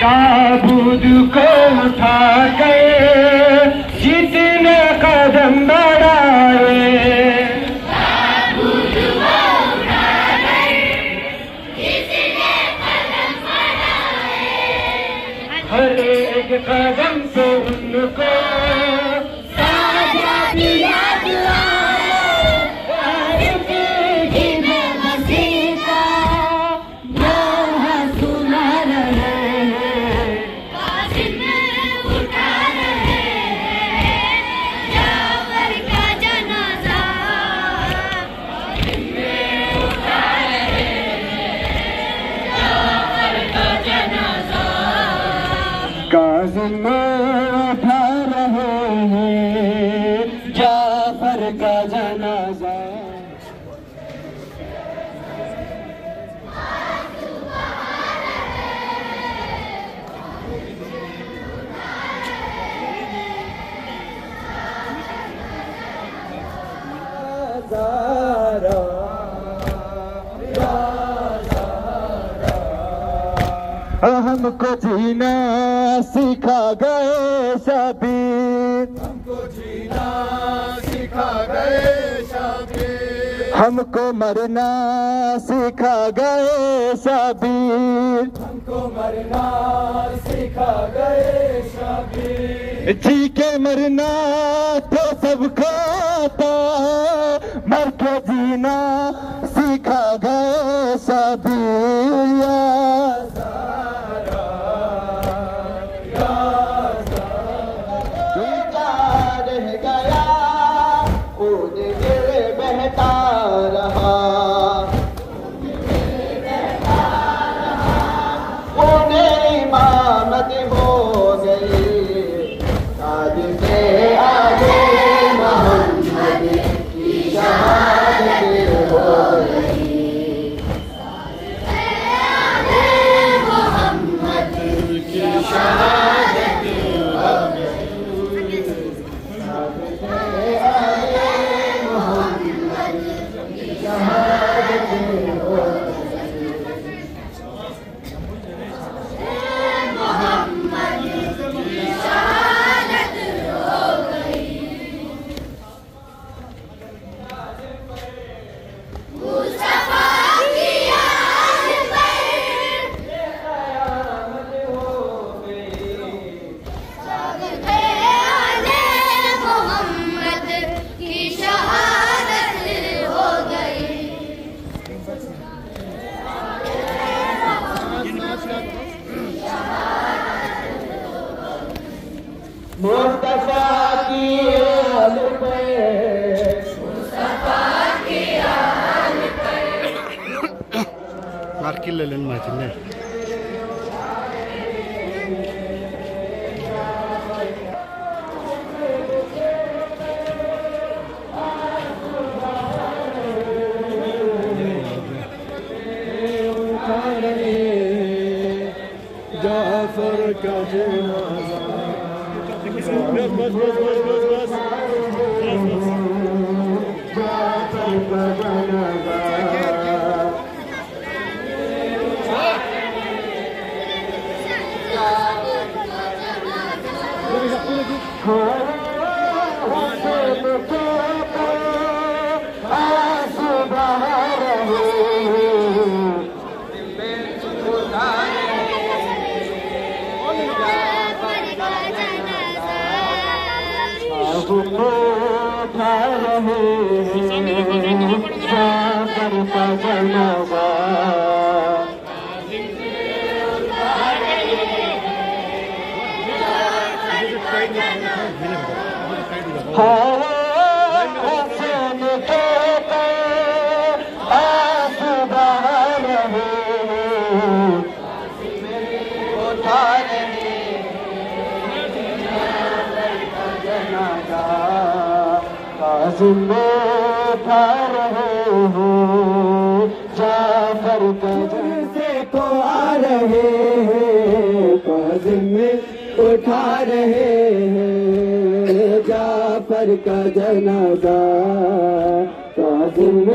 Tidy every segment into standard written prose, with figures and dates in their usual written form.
ताबूत को उठा के जितने कदम बढ़ाए, ताबूत को उठा के जितने कदम बढ़ाए, हर एक कदम पे उनको काज़िम उठा रहे हैं जाफर का जनाजा। हमको जीना सिखा गए शबीर, हमको जीना सिखा गए शबीर, हमको मरना सिखा गए शबीर, हमको मरना सिखा गए शबीर। जी के मरना तो सबको आता, मर के जीना सिखा गए शबीर। मुस्तफा की आल पे, मुस्तफा की आल पे Markillerin maçında. जाफर का जनाजा, बस जाफर का जनाजा, उठा रहे हैं जाफर का जनाजा। हुसैन के आंसू बहा रहे हैं, उठा रहे जनाजा। काज़िम उठा रहे हैं जाफर का जनाजा को आ रहे हैं, काज़िम उठा रहे हैं जाफर का जनाजा। काज़िम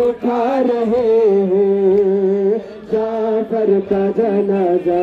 उठा रहे हैं जाफर का जनाजा।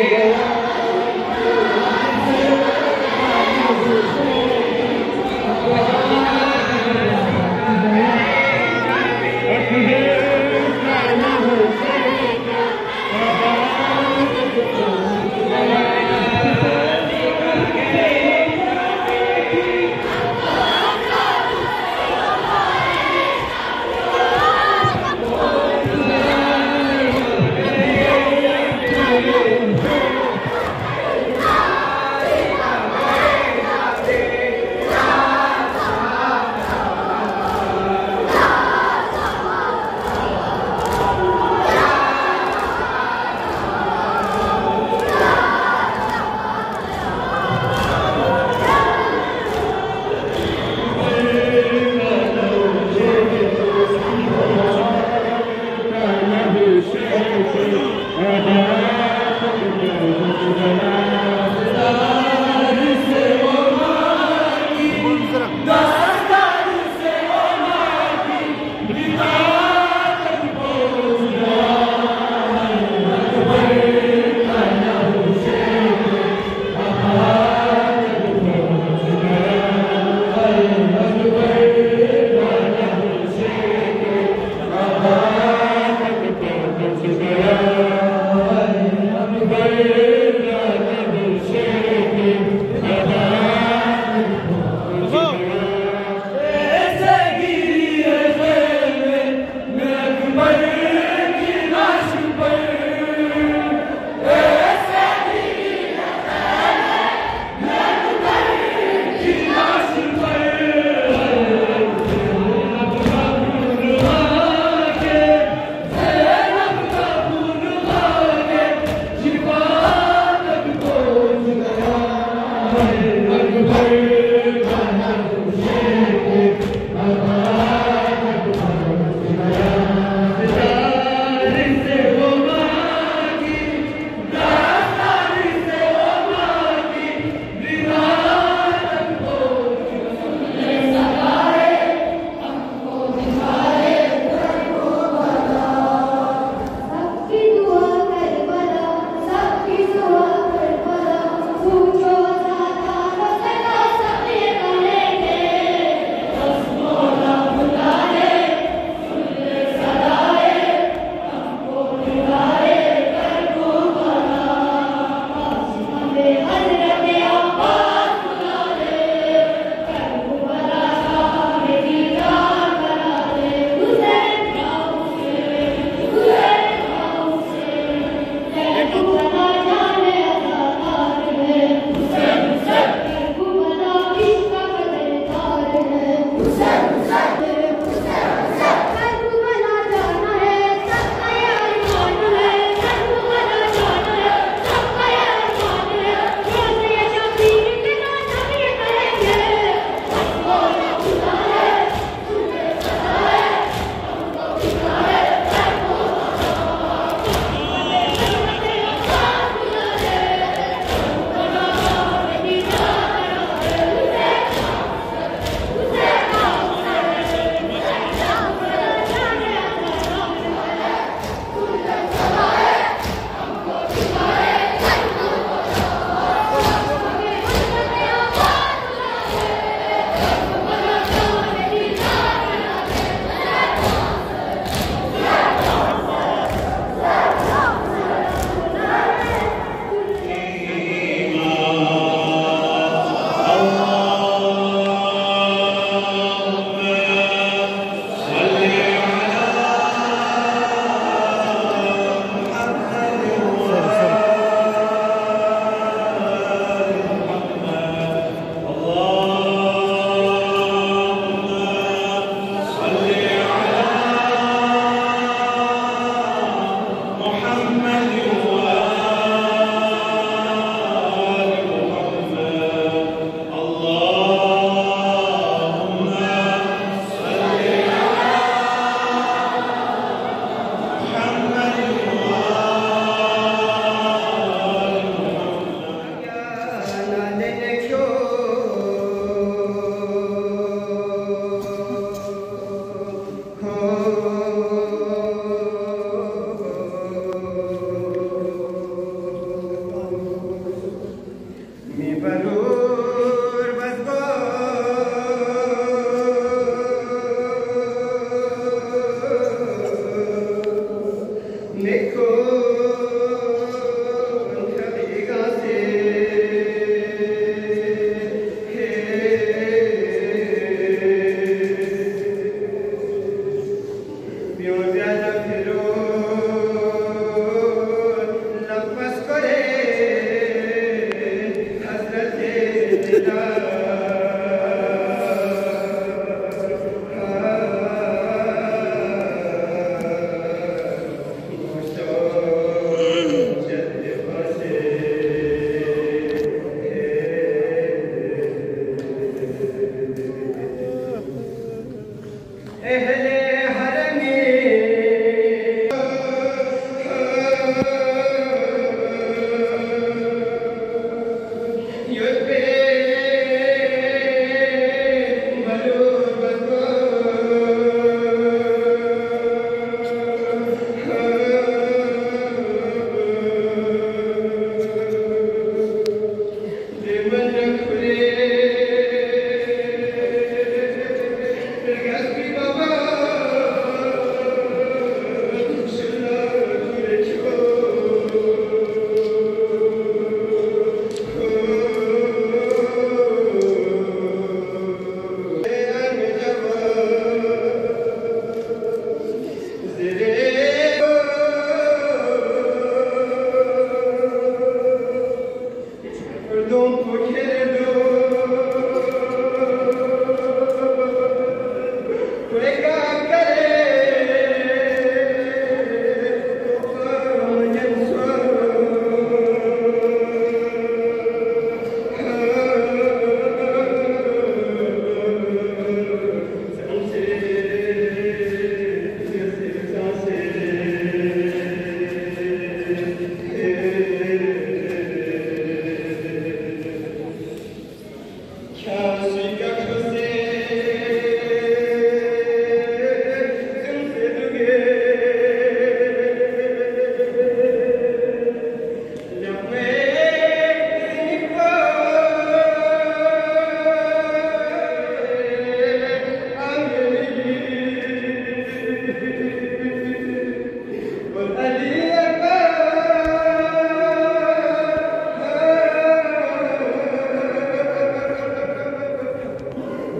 Thank you.